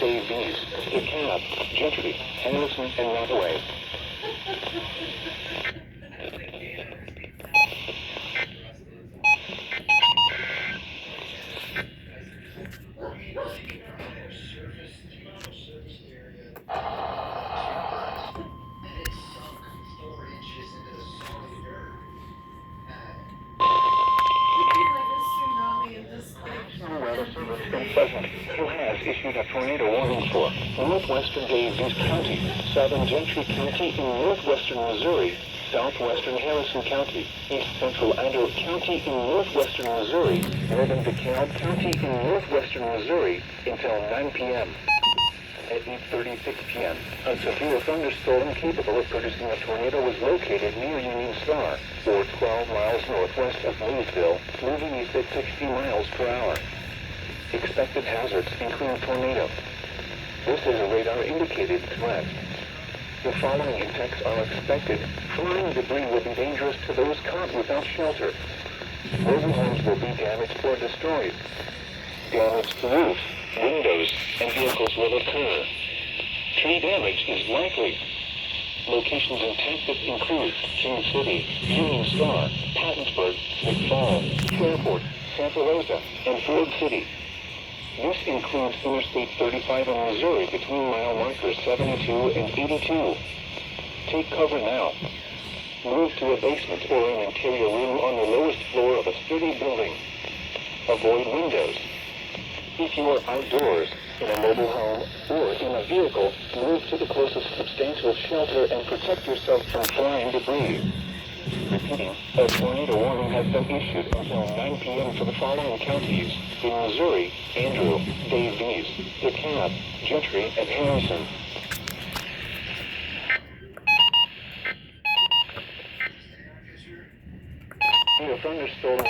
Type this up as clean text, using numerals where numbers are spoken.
Davies, DeKalb, Gentry, Harrison, and Rockaway. Weather Service in Pleasant, who has issued a tornado warning for northwestern Davies County, southern Gentry County in northwestern Missouri, southwestern Harrison County, east central Idaho County in northwestern Missouri, northern DeKalb County in northwestern Missouri until 9 p.m. At 8:36 p.m., a severe thunderstorm capable of producing a tornado was located near Union Star, or 12 miles northwest of Louisville, moving east at 60 miles per hour. Expected hazards include tornado. This is a radar-indicated threat. The following impacts are expected. Flying debris will be dangerous to those caught without shelter. Mobile homes will be damaged or destroyed. Damage to roofs, windows, and vehicles will occur. Tree damage is likely. Locations impacted include King City, Union Star, Pattonsburg, McFall, Fairport, Santa Rosa, and Ford City. This includes Interstate 35 in Missouri between mile markers 72 and 82. Take cover now. Move to a basement or an interior room on the lowest floor of a sturdy building. Avoid windows. If you are outdoors, in a mobile home, or in a vehicle, move to the closest substantial shelter and protect yourself from flying debris. Repeating, a tornado warning has been issued until 9 p.m. for the following counties: in Missouri, Andrew, Davies, DeKalb, Gentry, and Harrison. A thunderstorm.